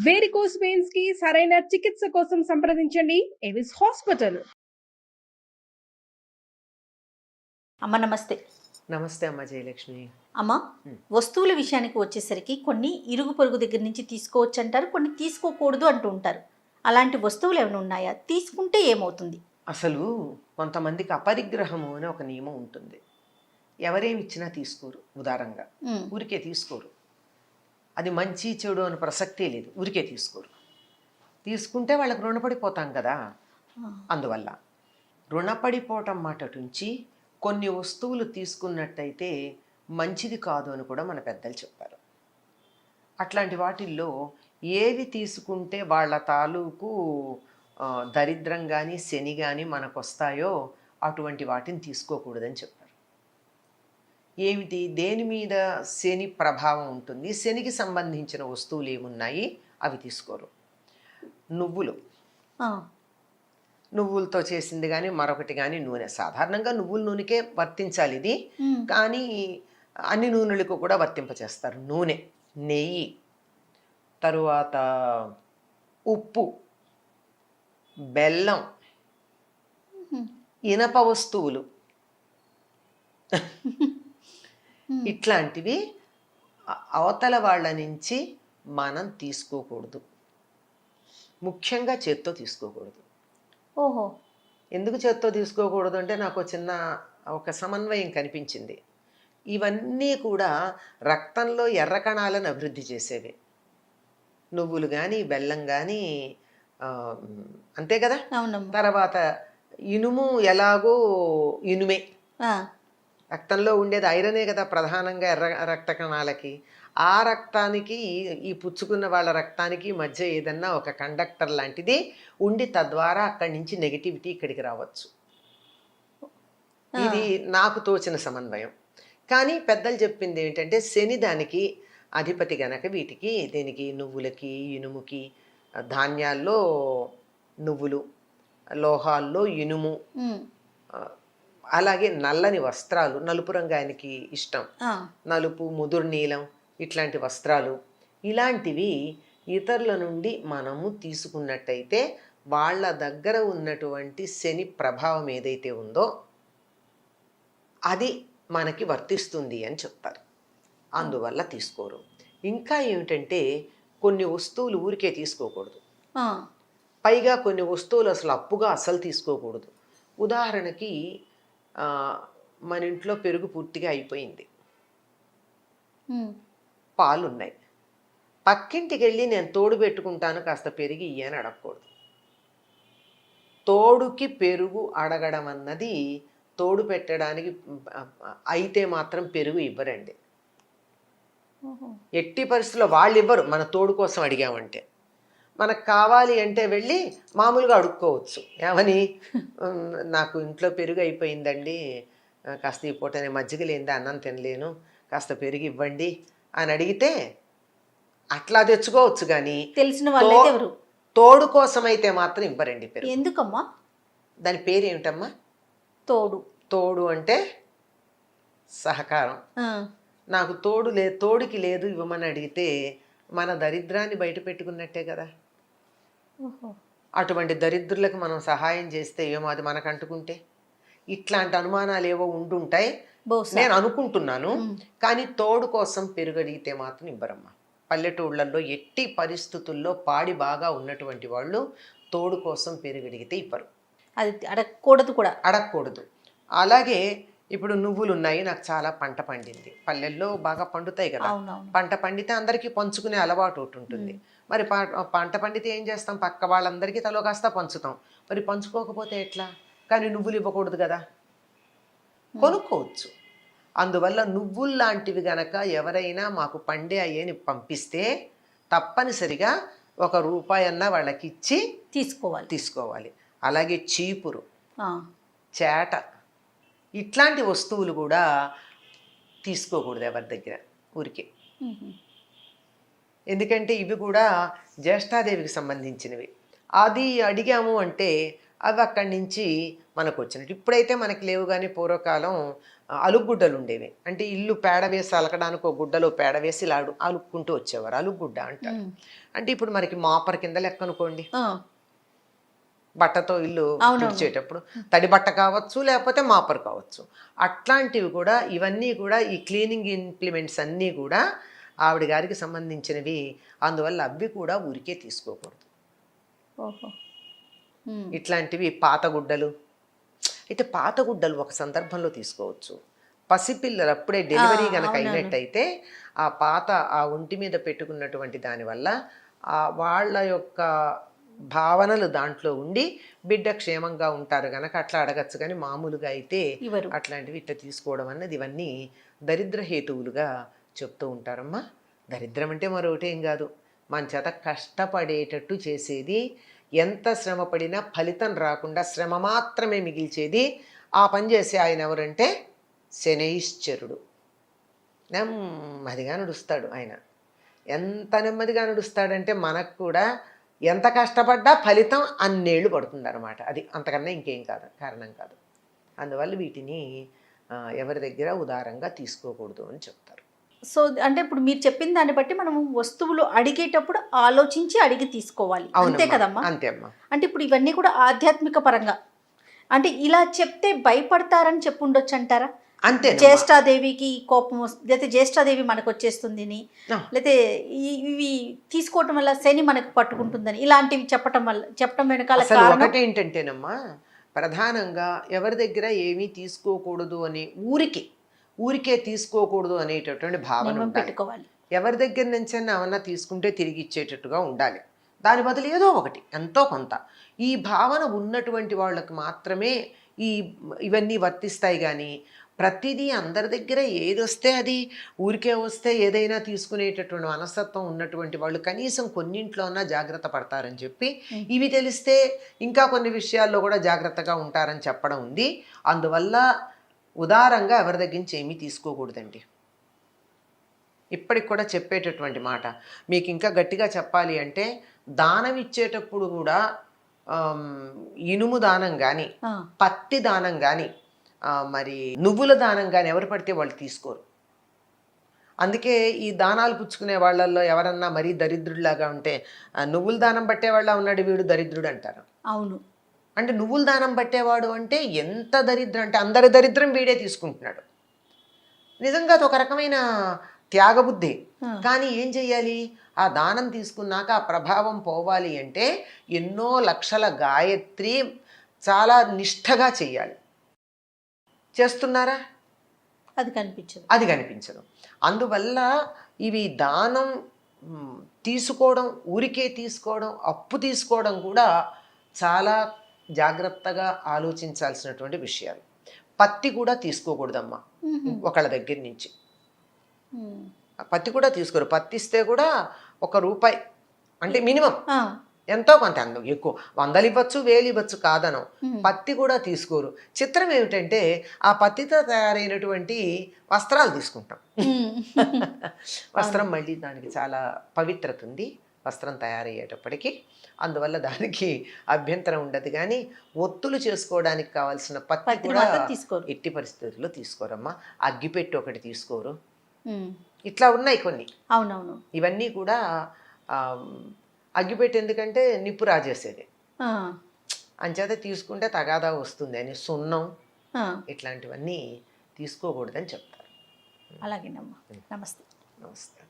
Varicose veins కి సరైన చికిత్స కోసం సంప్రదించండి ఎవిస్ హాస్పిటల్. అమ్మ నమస్తే. నమస్తే అమ్మ జయలక్ష్మి. అమ్మ, వస్తువుల విషయానికి వచ్చేసరికి కొన్ని ఇరుగు పొరుగు దగ్గర నుంచి తీసుకోవచ్చు అంటారు, కొన్ని తీసుకోకూడదు అంటూ ఉంటారు. అలాంటి వస్తువులు ఏమైనా ఉన్నాయా? తీసుకుంటే ఏమవుతుంది? అసలు కొంతమందికి అపరిగ్రహము అనే ఒక నియమం ఉంటుంది. ఎవరేమి ఇచ్చినా తీసుకోరు, ఉదారంగా ఊరికే తీసుకోరు. అది మంచి చెడు అని ప్రసక్తే లేదు, ఊరికే తీసుకోరు. తీసుకుంటే వాళ్ళకి రుణపడిపోతాం కదా. అందువల్ల రుణపడిపోవటం మాట నుంచి కొన్ని వస్తువులు తీసుకున్నట్టయితే మంచిది కాదు అని కూడా మన పెద్దలు చెప్పారు. అట్లాంటి వాటిల్లో ఏవి తీసుకుంటే వాళ్ళ తాలూకు దరిద్రం కానీ శని కానీ మనకు వస్తాయో అటువంటి వాటిని తీసుకోకూడదని చెప్పారు. ఏమిటి, దేని మీద శని ప్రభావం ఉంటుంది, శనికి సంబంధించిన వస్తువులు ఏమున్నాయి అవి తీసుకోరు. నువ్వులతో చేసింది కానీ మరొకటి కానీ నూనె, సాధారణంగా నువ్వుల నూనెకే వర్తించాలి ఇది, కానీ అన్ని నూనెలకు కూడా వర్తింపచేస్తారు. నూనె, నెయ్యి, తరువాత ఉప్పు, బెల్లం, ఇనప వస్తువులు, ఇట్లాంటివి అవతల వాళ్ళ నుంచి మనం తీసుకోకూడదు. ముఖ్యంగా చేత్తో తీసుకోకూడదు. ఓహో, ఎందుకు చేత్తో తీసుకోకూడదు అంటే నాకు ఒక సమన్వయం కనిపించింది. ఇవన్నీ కూడా రక్తంలో ఎర్ర కణాలను అభివృద్ధి చేసేవి. నువ్వులు కానీ బెల్లం కానీ అంతే కదా. తర్వాత ఇనుము ఎలాగో ఇనుమే, రక్తంలో ఉండేది ఐరనే కదా ప్రధానంగా ఎర్ర రక్త కణాలకి. ఆ రక్తానికి ఈ పుచ్చుకున్న వాళ్ళ రక్తానికి మధ్య ఏదన్నా ఒక కండక్టర్ లాంటిది ఉండి తద్వారా అక్కడి నుంచి నెగిటివిటీ ఇక్కడికి రావచ్చు. ఇది నాకు తోచిన సమన్వయం. కానీ పెద్దలు చెప్పింది ఏంటంటే శని దానికి అధిపతి గనక వీటికి, దీనికి నువ్వులకి, ఇనుముకి, ధాన్యాల్లో నువ్వులు, లోహాల్లో ఇనుము, అలాగే నల్లని వస్త్రాలు, నలుపు రంగు ఆయనకి ఇష్టం, నలుపు, ముదురు నీలం, ఇట్లాంటి వస్త్రాలు, ఇలాంటివి ఇతరుల నుండి మనము తీసుకున్నట్టయితే వాళ్ళ దగ్గర ఉన్నటువంటి శని ప్రభావం ఏదైతే ఉందో అది మనకి వర్తిస్తుంది అని చెప్తారు. అందువల్ల తీసుకోరు. ఇంకా ఏమిటంటే కొన్ని వస్తువులు ఊరికే తీసుకోకూడదు. పైగా కొన్ని వస్తువులు అసలు అప్పుగా అసలు తీసుకోకూడదు. ఉదాహరణకి మన ఇంట్లో పెరుగు పూర్తిగా అయిపోయింది, పాలున్నాయి, పక్కింటికి వెళ్ళి నేను తోడు పెట్టుకుంటాను కాస్త పెరుగు ఇయ్యని అడగకూడదు. తోడుకి పెరుగు అడగడం అన్నది తోడు పెట్టడానికి అయితే మాత్రం పెరుగు ఇవ్వరండి. ఎట్టి పరిస్థితుల్లో వాళ్ళు ఇవ్వరు. మన తోడు కోసం అడిగామంటే, మనకు కావాలి అంటే వెళ్ళి మామూలుగా అడుక్కోవచ్చు. ఏమని, నాకు ఇంట్లో పెరుగు అయిపోయిందండి, కాస్త ఈ పూట నేను మజ్జిగ లేనిదే అన్నం తినలేను, కాస్త పెరుగు ఇవ్వండి అని అడిగితే అట్లా తెచ్చుకోవచ్చు. కానీ తెలిసిన వాళ్ళైతే ఎవరు తోడు కోసం అయితే మాత్రం ఇవ్వరండి పెరుగు. ఎందుకమ్మా? దాని పేరు ఏమిటమ్మా? తోడు. తోడు అంటే సహకారం. నాకు తోడుకి లేదు ఇవ్వమని అడిగితే మన దరిద్రాన్ని బయట పెట్టుకున్నట్టే కదా. అటువంటి దరిద్రులకు మనం సహాయం చేస్తే ఏమో అది మనకు అంటుకుంటే, ఇట్లాంటి అనుమానాలు ఏవో ఉండుంటాయి నేను అనుకుంటున్నాను. కానీ తోడు కోసం పెరుగు అడిగితే మాత్రం ఇవ్వరమ్మా. పల్లెటూళ్ళల్లో ఎట్టి పరిస్థితుల్లో పాడి బాగా ఉన్నటువంటి వాళ్ళు తోడు కోసం పెరుగు అడిగితే ఇవ్వరు. అది అడగకూడదు కూడా, అడగకూడదు. అలాగే ఇప్పుడు నువ్వులు ఉన్నాయి, నాకు చాలా పంట పండింది, పల్లెల్లో బాగా పండుతాయి కదా, పంట పండితే అందరికీ పంచుకునే అలవాటు ఒకటి ఉంటుంది. మరి పంట పండితే ఏం చేస్తాం, పక్క వాళ్ళందరికీ తలో కాస్త పంచుతాం. మరి పంచుకోకపోతే ఎట్లా? కానీ నువ్వులు ఇవ్వకూడదు కదా, కొనుక్కోవచ్చు. అందువల్ల నువ్వులు లాంటివి గనక ఎవరైనా మాకు పండే అయ్యని పంపిస్తే తప్పనిసరిగా ₹1 అన్నా వాళ్ళకి ఇచ్చి తీసుకోవాలి. అలాగే చీపురు, చేట, ఇట్లాంటి వస్తువులు కూడా తీసుకోకూడదు ఎవరి దగ్గర ఊరికే. ఎందుకంటే ఇవి కూడా జ్యేష్ఠాదేవికి సంబంధించినవి. అది అడిగాము అంటే అవి అక్కడి నుంచి మనకు వచ్చినట్టు. ఇప్పుడైతే మనకి లేవు, కానీ పూర్వకాలం అలుగుగుడ్డలు ఉండేవి. అంటే ఇల్లు పేడ వేసి అలకడానికి ఒక గుడ్డలో పేడ వేసి ఇలా అలుక్కుంటూ వచ్చేవారు, అలుగుగుడ్డ అంటారు. అంటే ఇప్పుడు మనకి మాపర్ కింద లెక్క అనుకోండి, ఆ, బట్టతో ఇల్లు అవునవును. తుడిచేటప్పుడు తడి బట్ట కావచ్చు లేకపోతే మాపర్ కావచ్చు. అట్లాంటివి కూడా ఇవన్నీ కూడా ఈ క్లీనింగ్ ఇంప్లిమెంట్స్ అన్నీ కూడా ఆవిడ గారికి సంబంధించినవి. అందువల్ల అవి కూడా ఊరికే తీసుకోకూడదు. ఓహో. ఉమ్. ఇట్లాంటివి పాత గుడ్డలు అయితే పాత గుడ్డలు ఒక సందర్భంలో తీసుకోవచ్చు. పసిపిల్లలు అప్పుడే డెలివరీ కనుక అవునవును. అయినట్టయితే ఆ పాత ఆ ఒంటి మీద పెట్టుకున్నటువంటి దానివల్ల వాళ్ళ యొక్క భావనలు దాంట్లో ఉండి బిడ్డ క్షేమంగా ఉంటారు కనుక అట్లా అడగచ్చు. కానీ మామూలుగా అయితే ఇవ్వరు. అట్లాంటివి ఇట్లా తీసుకోవడం అన్నది ఇవన్నీ దరిద్ర హేతువులుగా చెప్తూ ఉంటారమ్మా. దరిద్రం అంటే మరొకటేం కాదు, మన చేత కష్టపడేటట్టు చేసేది, ఎంత శ్రమ పడినా ఫలితం రాకుండా శ్రమ మాత్రమే మిగిల్చేది. ఆ పని చేసే ఆయన ఎవరంటే శనైశ్చరుడు. నెమ్మదిగా నడుస్తాడు ఆయన. ఎంత నెమ్మదిగా నడుస్తాడంటే మనకు కూడా ఎంత కష్టపడ్డా ఫలితం అన్నేళ్ళు పడుతుంది అనమాట. అది అంతకన్నా ఇంకేం కాదు, కారణం కాదు. అందువల్ల వీటిని ఎవరి దగ్గర ఉదారంగా తీసుకోకూడదు అని చెప్తారు. సో అంటే ఇప్పుడు మీరు చెప్పిన దాన్ని బట్టి మనం వస్తువులు అడిగేటప్పుడు ఆలోచించి అడిగి తీసుకోవాలి, అంతే అవునమ్మా, కదమ్మా? అంతే అమ్మా. అంటే ఇప్పుడు ఇవన్నీ కూడా ఆధ్యాత్మిక పరంగా, అంటే ఇలా చెప్తే భయపడతారని చెప్పి ఉండొచ్చు అంటారా? అంతే. జ్యేష్ఠాదేవికి కోపం వస్తుంది, లేకపోతే జ్యేష్ఠాదేవి మనకు వచ్చేస్తుంది, లేకపోతే ఇవి తీసుకోవటం వల్ల శని మనకు పట్టుకుంటుందని, ఇలాంటివి చెప్పటం వెనకాల అసలు కారణం ఒకటేంటంటేనమ్మా, ప్రధానంగా ఎవరి దగ్గర ఏమీ తీసుకోకూడదు అని ఊరికే తీసుకోకూడదు అనేటటువంటి భావన నియమం ఉండాలి. పెట్టుకోవాలి. ఎవరి దగ్గర నుంచి ఏమన్నా తీసుకుంటే తిరిగి ఇచ్చేటట్టుగా ఉండాలి. దాని బదులు ఏదో ఒకటి ఎంతో కొంత ఈ భావన ఉన్నటువంటి వాళ్ళకి మాత్రమే ఇవన్నీ వర్తిస్తాయి. కానీ ప్రతిదీ అందరి దగ్గర ఏది వస్తే అది ఊరికే వస్తే ఏదైనా తీసుకునేటటువంటి మనస్తత్వం ఉన్నటువంటి వాళ్ళు కనీసం కొన్నింట్లోనా జాగ్రత్త పడతారని చెప్పి, ఇవి తెలిస్తే ఇంకా కొన్ని విషయాల్లో కూడా జాగ్రత్తగా ఉంటారని చెప్పడం ఉంది. అందువల్ల ఉదారంగా ఎవరి దగ్గర నుంచి ఏమీ తీసుకోకూడదండి. ఇప్పటికి కూడా చెప్పేటటువంటి మాట. మీకు ఇంకా గట్టిగా చెప్పాలి అంటే దానం ఇచ్చేటప్పుడు కూడా ఇనుము దానం కానీ, పత్తి దానం కానీ, మరి నువ్వుల దానం కానీ ఎవరు పడితే వాళ్ళు తీసుకోరు. అందుకే ఈ దానాలు పుచ్చుకునే వాళ్ళల్లో ఎవరన్నా మరీ దరిద్రుడిలాగా ఉంటే నువ్వుల దానం పట్టేవాళ్ళ ఉన్నాడు వీడు దరిద్రుడు అంటారు. అవును. అంటే నువ్వుల దానం పట్టేవాడు అంటే ఎంత దరిద్రం అంటే అందరి దరిద్రం వీడే తీసుకుంటున్నాడు. నిజంగా అది ఒక రకమైన త్యాగబుద్ధి. కానీ ఏం చెయ్యాలి, ఆ దానం తీసుకున్నాక ఆ ప్రభావం పోవాలి అంటే ఎన్నో లక్షల గాయత్రి చాలా నిష్ఠగా చెయ్యాలి. చేస్తున్నారా? అది కనిపించదు. అందువల్ల ఇవి దానం తీసుకోవడం, ఊరికే తీసుకోవడం, అప్పు తీసుకోవడం కూడా చాలా జాగ్రత్తగా ఆలోచించాల్సినటువంటి విషయాలు. పత్తి కూడా తీసుకోకూడదమ్మా ఒకళ్ళ దగ్గర నుంచి. పత్తి కూడా తీసుకోరు. పత్తి ఇస్తే కూడా ₹1 అంటే మినిమం, ఎంతో కొంత, ఎక్కువ 100 ఇవ్వచ్చు 1000 ఇవ్వచ్చు కాదనం. పత్తి కూడా తీసుకోరు. చిత్రం ఏమిటంటే ఆ పత్తితో తయారైనటువంటి వస్త్రాలు తీసుకుంటాం. వస్త్రం మళ్ళీ దానికి చాలా పవిత్రత ఉంది వస్త్రం తయారయ్యేటప్పటికి. అందువల్ల దానికి అభ్యంతరం ఉండదు. కానీ ఒత్తులు చేసుకోవడానికి కావాల్సిన పత్తి కూడా ఎట్టి పరిస్థితుల్లో తీసుకోరమ్మా. అగ్గిపెట్టి ఒకటి తీసుకోరు. ఇట్లా ఉన్నాయి కొన్ని. అవునవును. ఇవన్నీ కూడా అగ్గిపెట్టి ఎందుకంటే నిప్పు రాజేసేది, అంచేత తీసుకుంటే తగాదా వస్తుంది అని సున్నం ఇట్లాంటివన్నీ తీసుకోకూడదని చెప్తారు. అలాగేనమ్మా. నమస్తే. నమస్తే.